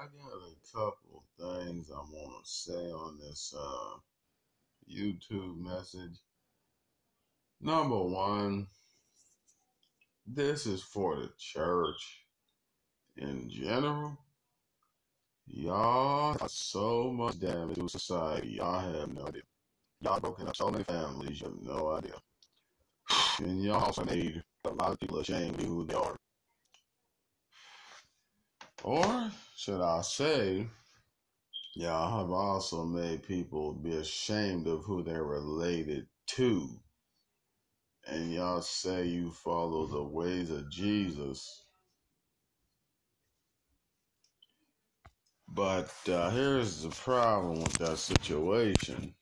got a couple things I want to say on this YouTube message. Number one, this is for the church in general. Y'all have so much damage to society. Y'all have no idea. Y'all broken up so many families. You have no idea. And y'all also made a lot of people ashamed of who they are. Or should I say, y'all have also made people be ashamed of who they're related to. And y'all say you follow the ways of Jesus. But here's the problem with that situation.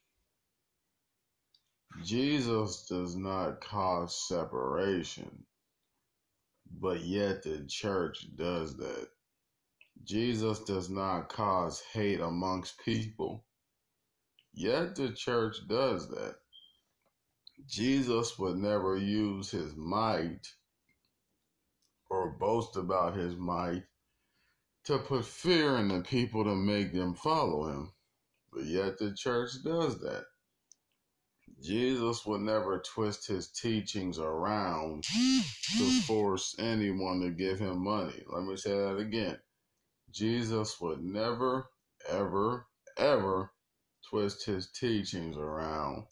Jesus does not cause separation, but yet the church does that. Jesus does not cause hate amongst people, yet the church does that. Jesus would never use his might or boast about his might to put fear in the people to make them follow him. But yet the church does that. Jesus would never twist his teachings around to force anyone to give him money. Let me say that again. Jesus would never, ever, ever twist his teachings around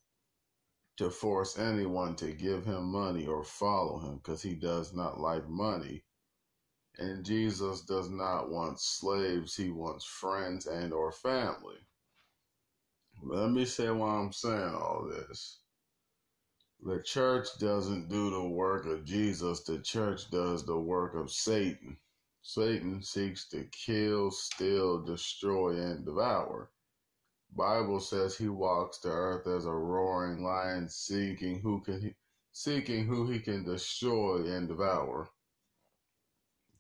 to force anyone to give him money or follow him, because he does not like money. And Jesus does not want slaves. He wants friends and or family. Let me say why I'm saying all this. The church doesn't do the work of Jesus. The church does the work of Satan. Satan seeks to kill, steal, destroy, and devour. Bible says he walks the earth as a roaring lion, seeking who he can destroy and devour.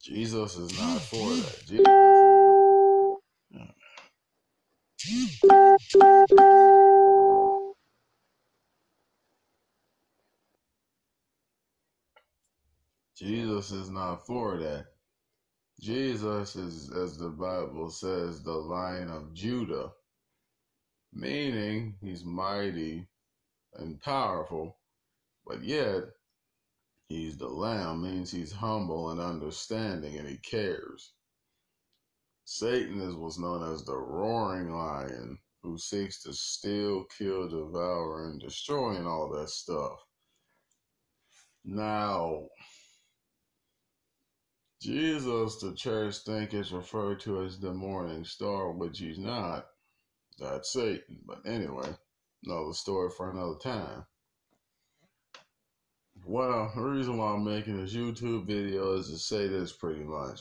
Jesus is not for that. Jesus is not for that. Jesus is, as the Bible says, the Lion of Judah, meaning he's mighty and powerful, but yet he's the Lamb, means he's humble and understanding and he cares. Satan is what's known as the roaring lion, who seeks to steal, kill, devour, and destroy and all that stuff. Now, Jesus, the church think is referred to as the morning star, which he's not. That's Satan. But anyway, another story for another time. Well, the reason why I'm making this YouTube video is to say this pretty much.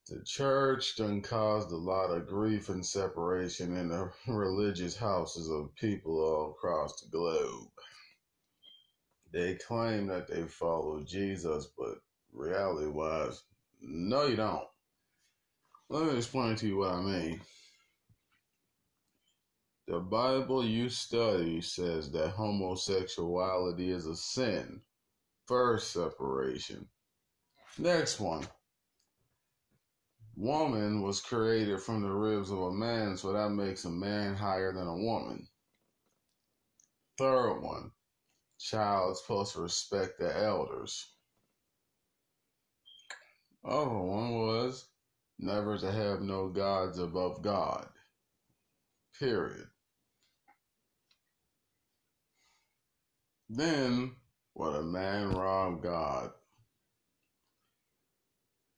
The church done caused a lot of grief and separation in the religious houses of people all across the globe. They claim that they follow Jesus, but reality-wise, no you don't. Let me explain to you what I mean. The Bible you study says that homosexuality is a sin. First separation. Next one. Woman was created from the ribs of a man, so that makes a man higher than a woman. Third one. Child's supposed to respect the elders. Other one was never to have no gods above God. Period. Then, what a man robbed God.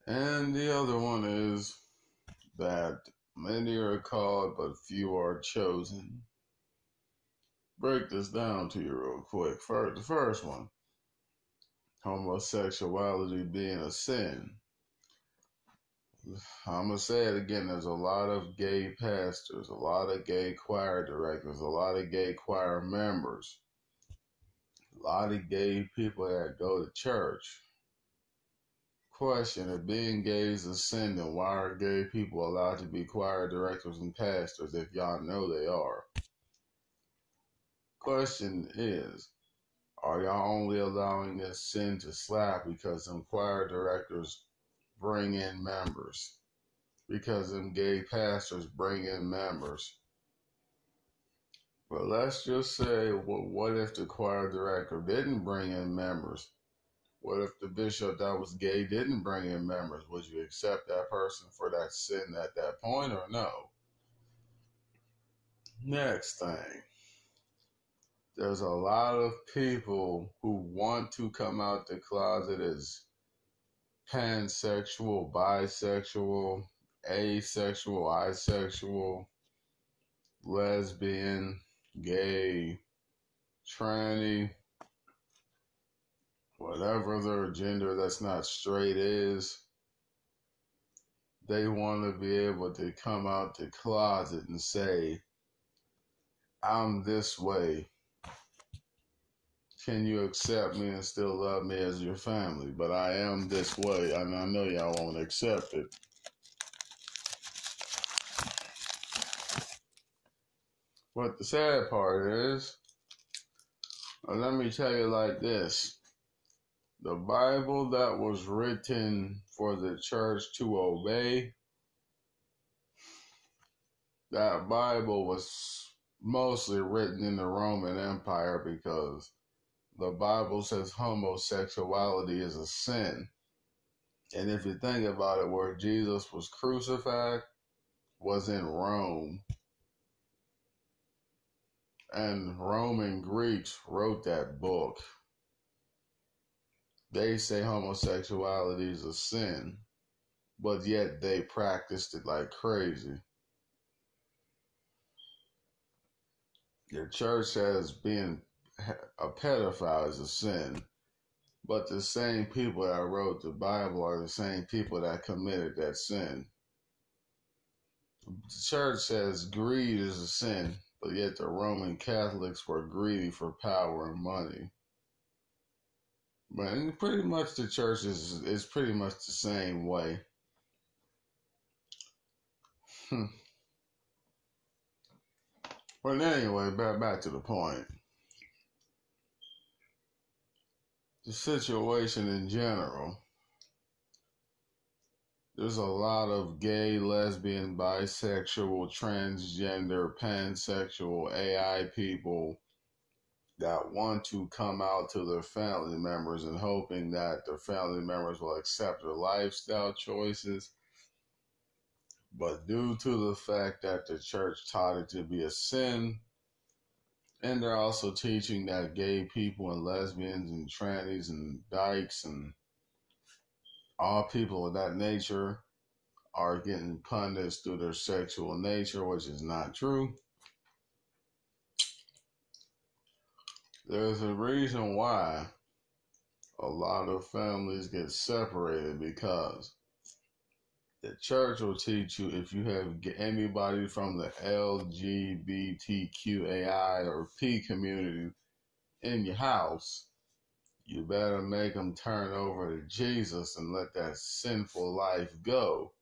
And the other one is that many are called, but few are chosen. Break this down to you real quick. The first one, homosexuality being a sin. I'm going to say it again. There's a lot of gay pastors, a lot of gay choir directors, a lot of gay choir members, a lot of gay people that go to church. Question, if being gay is a sin, then why are gay people allowed to be choir directors and pastors if y'all know they are? Question is, are y'all only allowing this sin to slap because some choir directors bring in members? because them gay pastors bring in members. But let's just say, what if the choir director didn't bring in members? What if the bishop that was gay didn't bring in members? Would you accept that person for that sin at that point or no? Next thing. There's a lot of people who want to come out the closet as pansexual, bisexual, asexual, bisexual, lesbian, gay, tranny, whatever their gender that's not straight is. They want to be able to come out the closet and say, I'm this way. Can you accept me and still love me as your family? But I am this way, and I know y'all won't accept it. But the sad part is, let me tell you like this. The Bible that was written for the church to obey, that Bible was mostly written in the Roman Empire because the Bible says homosexuality is a sin. And if you think about it, where Jesus was crucified was in Rome. And Roman Greeks wrote that book. They say homosexuality is a sin, but yet they practiced it like crazy. The church says being a pedophile is a sin, but the same people that wrote the Bible are the same people that committed that sin. The church says greed is a sin, but yet the Roman Catholics were greedy for power and money. But pretty much the church is pretty much the same way. But anyway, back to the point. The situation in general. There's a lot of gay, lesbian, bisexual, transgender, pansexual, AI people that want to come out to their family members and hoping that their family members will accept their lifestyle choices. But due to the fact that the church taught it to be a sin, and they're also teaching that gay people and lesbians and trannies and dykes and all people of that nature are getting punished through their sexual nature, which is not true. There's a reason why a lot of families get separated, because the church will teach you if you have anybody from the LGBTQAI or P community in your house, you better make them turn over to Jesus and let that sinful life go,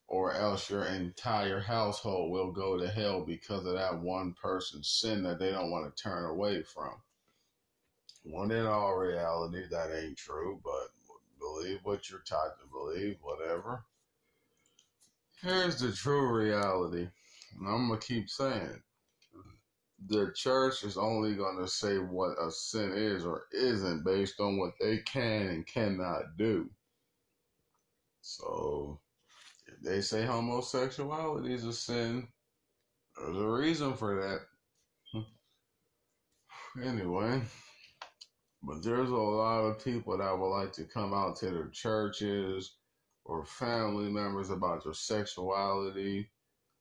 or else your entire household will go to hell because of that one person's sin that they don't want to turn away from. When in all reality, that ain't true, but believe what you're taught to believe, whatever. Here's the true reality, and I'm going to keep saying it. The church is only going to say what a sin is or isn't based on what they can and cannot do. So, if they say homosexuality is a sin, there's a reason for that. Anyway, but there's a lot of people that would like to come out to their churches or family members about their sexuality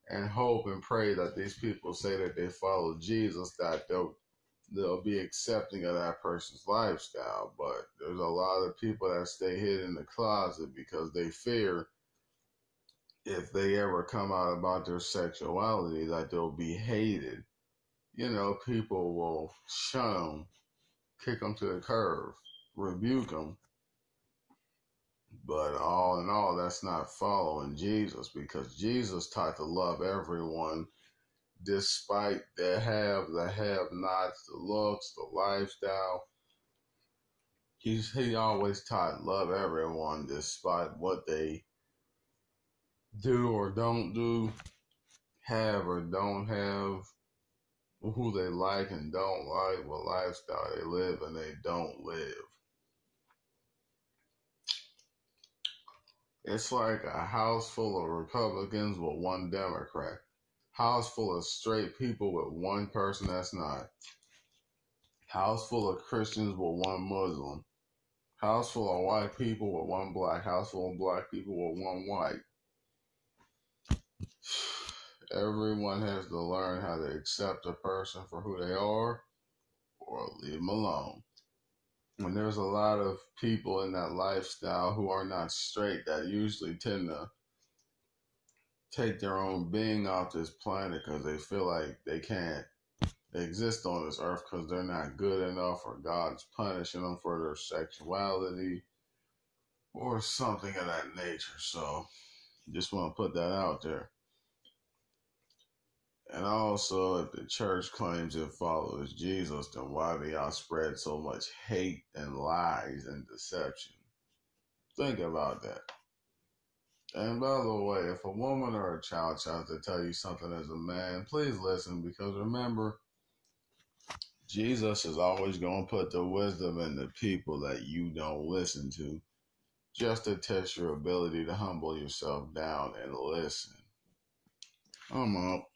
and hope and pray that these people say that they follow Jesus, that they'll be accepting of that person's lifestyle. But there's a lot of people that stay hid in the closet because they fear if they ever come out about their sexuality that they'll be hated. You know, people will shun them, kick them to the curb, rebuke them. But all in all, that's not following Jesus, because Jesus taught to love everyone despite the have-nots, the looks, the lifestyle. He always taught love everyone despite what they do or don't do, have or don't have, who they like and don't like, what lifestyle they live and they don't live. It's like a house full of Republicans with one Democrat. House full of straight people with one person that's not. House full of Christians with one Muslim. House full of white people with one black. House full of black people with one white. Everyone has to learn how to accept a person for who they are or leave them alone. And there's a lot of people in that lifestyle who are not straight that usually tend to take their own being off this planet because they feel like they can't exist on this earth because they're not good enough or God's punishing them for their sexuality or something of that nature. So just want to put that out there. And also, if the church claims it follows Jesus, then why do y'all spread so much hate and lies and deception? Think about that. And by the way, if a woman or a child tries to tell you something as a man, please listen, because remember, Jesus is always going to put the wisdom in the people that you don't listen to, just to test your ability to humble yourself down and listen. I'm up.